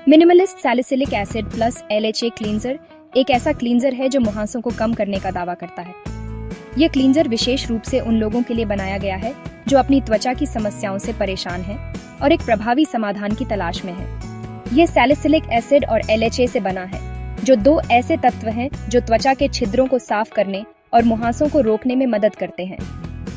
Minimalist salicylic acid plus LHA cleanser एक ऐसा cleanser है जो मुहासों को कम करने का दावा करता है। यह क्लींजर विशेष रूप से उन लोगों के लिए बनाया गया है जो अपनी त्वचा की समस्याओं से परेशान हैं और एक प्रभावी समाधान की तलाश में हैं। यह सैलिसिलिक एसिड और LHA से बना है, जो दो ऐसे तत्व हैं जो त्वचा के छिद्रों को साफ करने और मुहासों को रोकने में मदद करते हैं।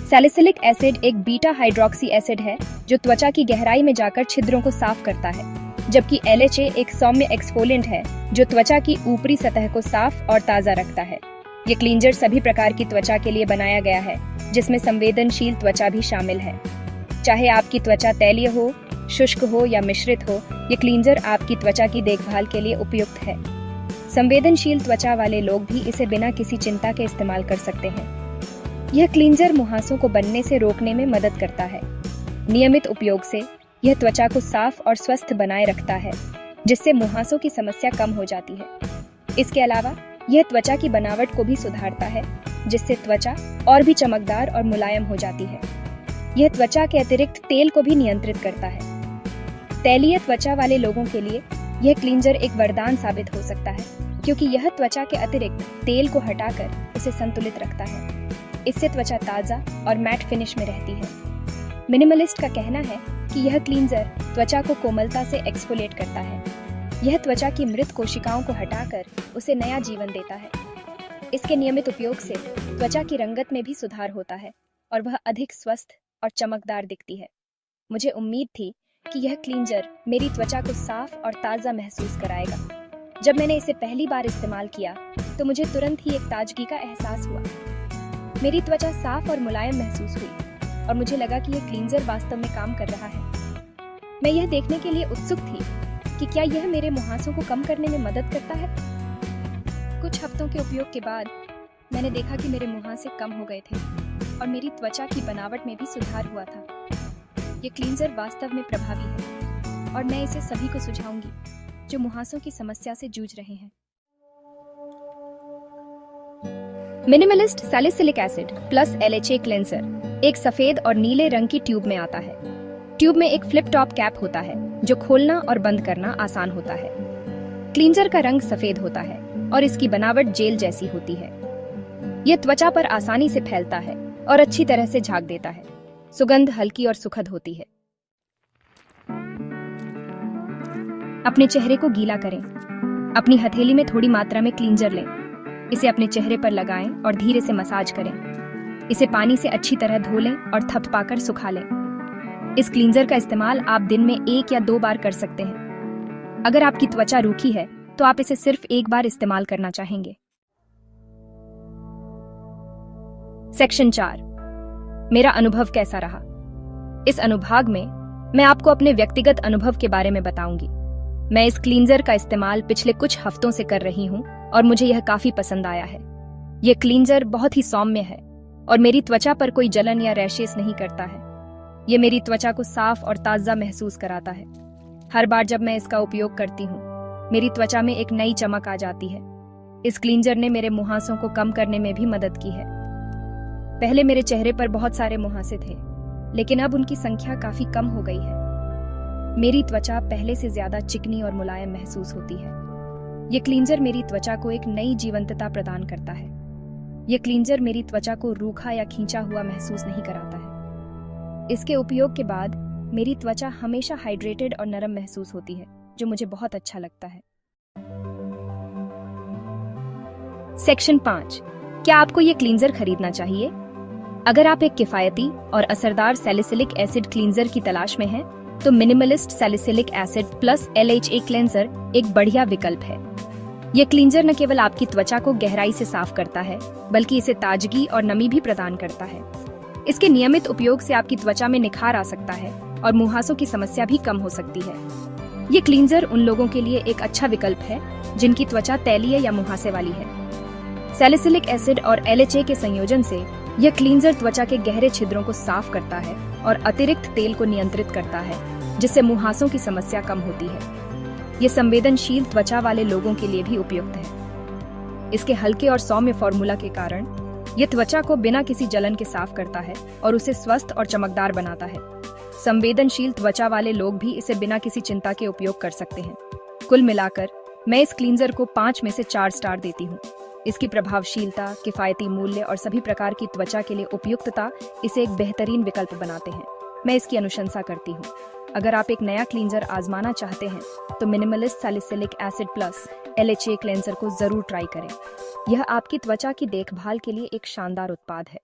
सैलिसिलिक एसिड एक बीटा हाइड्रोक्सी एसिड है जो त्वचा की गहराई में जाकर छिद्रों को साफ करता है, जबकि LHA एक सौम्य एक्सफोलिएंट है जो त्वचा की ऊपरी सतह को साफ और ताज़ा रखता है। ये क्लींजर सभी प्रकार की त्वचा के लिए बनाया गया है, जिसमें संवेदनशील त्वचा भी शामिल है। चाहे आपकी त्वचा तैलीय हो, शुष्क हो या मिश्रित हो, ये क्लींजर आपकी त्वचा की देखभाल के लिए उपयुक्त है। संवेदनशील त्वचा वाले लोग भी इसे बिना किसी चिंता के इस्तेमाल कर सकते हैं। यह क्लींजर मुहासों को बनने से रोकने में मदद करता है। नियमित उपयोग से यह त्वचा को साफ और स्वस्थ बनाए रखता है, जिससे मुहासों की समस्या कम हो जाती है। इसके अलावा यह त्वचा की बनावट को भी सुधारता है, जिससे त्वचा और भी चमकदार और मुलायम हो जाती है। यह त्वचा के अतिरिक्त तेल को भी नियंत्रित करता है। तैलीय त्वचा वाले लोगों के लिए यह क्लींजर एक वरदान साबित हो सकता है, क्योंकि यह त्वचा के अतिरिक्त तेल को हटाकर उसे संतुलित रखता है। इससे त्वचा ताज़ा और मैट फिनिश में रहती है। मिनिमलिस्ट का कहना है कि यह क्लींजर त्वचा को कोमलता से एक्सफोलिएट करता है। यह त्वचा की मृत कोशिकाओं को हटाकर उसे नया जीवन देता है। इसके नियमित उपयोग से त्वचा की रंगत में भी सुधार होता है और वह अधिक स्वस्थ और चमकदार दिखती है। मुझे उम्मीद थी कि यह क्लींजर मेरी त्वचा को साफ और ताज़ा महसूस कराएगा। जब मैंने इसे पहली बार इस्तेमाल किया तो मुझे तुरंत ही एक ताजगी का एहसास हुआ। मेरी त्वचा साफ और मुलायम महसूस हुई और मुझे लगा कि यह क्लींजर वास्तव में काम कर रहा है। मैं यह देखने के लिए उत्सुक थी कि क्या यह मेरे मुहासों को कम करने में मदद करता है। कुछ हफ्तों के उपयोग के बाद मैंने देखा कि मेरे मुहासे कम हो गए थे और मेरी त्वचा की बनावट में भी सुधार हुआ था। ये क्लींजर वास्तव में प्रभावी है और मैं इसे सभी को सुझाऊंगी जो मुहासों की समस्या से जूझ रहे हैं। Minimalist salicylic acid plus LHA cleanser एक सफेद और नीले रंग की ट्यूब में आता है। ट्यूब में एक फ्लिप टॉप कैप होता है जो खोलना और बंद करना आसान होता है। क्लींजर का रंग सफेद होता है और इसकी बनावट जेल जैसी होती है। यह त्वचा पर आसानी से फैलता है और अच्छी तरह से झाग देता है। सुगंध हल्की और सुखद होती है। अपने चेहरे को गीला करें। अपनी हथेली में थोड़ी मात्रा में क्लींजर लें। इसे अपने चेहरे पर लगाएं और धीरे से मसाज करें। इसे पानी से अच्छी तरह धो लें और थपथपाकर सुखा लें। इस क्लींजर का इस्तेमाल आप दिन में 1 या 2 बार कर सकते हैं। अगर आपकी त्वचा रूखी है तो आप इसे सिर्फ 1 बार इस्तेमाल करना चाहेंगे। सेक्शन 4, मेरा अनुभव कैसा रहा। इस अनुभाग में मैं आपको अपने व्यक्तिगत अनुभव के बारे में बताऊंगी। मैं इस क्लींजर का इस्तेमाल पिछले कुछ हफ्तों से कर रही हूँ और मुझे यह काफी पसंद आया है। यह क्लींजर बहुत ही सौम्य है और मेरी त्वचा पर कोई जलन या रैशेस नहीं करता है। यह मेरी त्वचा को साफ और ताज़ा महसूस कराता है। हर बार जब मैं इसका उपयोग करती हूँ, मेरी त्वचा में एक नई चमक आ जाती है। इस क्लींजर ने मेरे मुहासों को कम करने में भी मदद की है। पहले मेरे चेहरे पर बहुत सारे मुहासे थे, लेकिन अब उनकी संख्या काफी कम हो गई है। मेरी त्वचा पहले से ज्यादा चिकनी और मुलायम महसूस होती है। यह क्लींजर मेरी त्वचा को एक नई जीवंतता प्रदान करता है। यह क्लींजर मेरी त्वचा को रूखा या खींचा हुआ महसूस नहीं कराता है। इसके उपयोग के बाद मेरी त्वचा हमेशा हाइड्रेटेड और नरम महसूस होती है, जो मुझे बहुत अच्छा लगता है। सेक्शन 5, क्या आपको यह क्लींजर खरीदना चाहिए? अगर आप एक किफायती और असरदार सैलिसिलिक एसिड क्लींजर की तलाश में हैं, तो minimalist salicylic acid plus LHA cleanser एक बढ़िया विकल्प है। यह क्लींजर न केवल आपकी त्वचा को गहराई से साफ करता है, बल्कि इसे ताजगी और नमी भी प्रदान करता है। इसके नियमित उपयोग से आपकी त्वचा में निखार आ सकता है और मुहासों की समस्या भी कम हो सकती है। ये क्लींजर उन लोगों के लिए एक अच्छा विकल्प है जिनकी त्वचा तैलीय या मुहासे वाली है। सैलिसिलिक एसिड और LHA के संयोजन से यह क्लींजर त्वचा के गहरे छिद्रों को साफ करता है और अतिरिक्त तेल को नियंत्रित करता है, जिससे मुहासों की समस्या कम होती है। यह संवेदनशील त्वचा वाले लोगों के लिए भी उपयुक्त है। इसके हल्के और सौम्य फॉर्मूला के कारण यह त्वचा को बिना किसी जलन के साफ करता है और उसे स्वस्थ और चमकदार बनाता है। संवेदनशील त्वचा वाले लोग भी इसे बिना किसी चिंता के उपयोग कर सकते हैं। कुल मिलाकर मैं इस क्लींजर को 5 में से 4 स्टार देती हूँ। इसकी प्रभावशीलता, किफ़ायती मूल्य और सभी प्रकार की त्वचा के लिए उपयुक्तता इसे एक बेहतरीन विकल्प बनाते हैं। मैं इसकी अनुशंसा करती हूँ। अगर आप एक नया क्लींजर आजमाना चाहते हैं तो minimalist salicylic acid plus LHA cleanser को जरूर ट्राई करें। यह आपकी त्वचा की देखभाल के लिए एक शानदार उत्पाद है।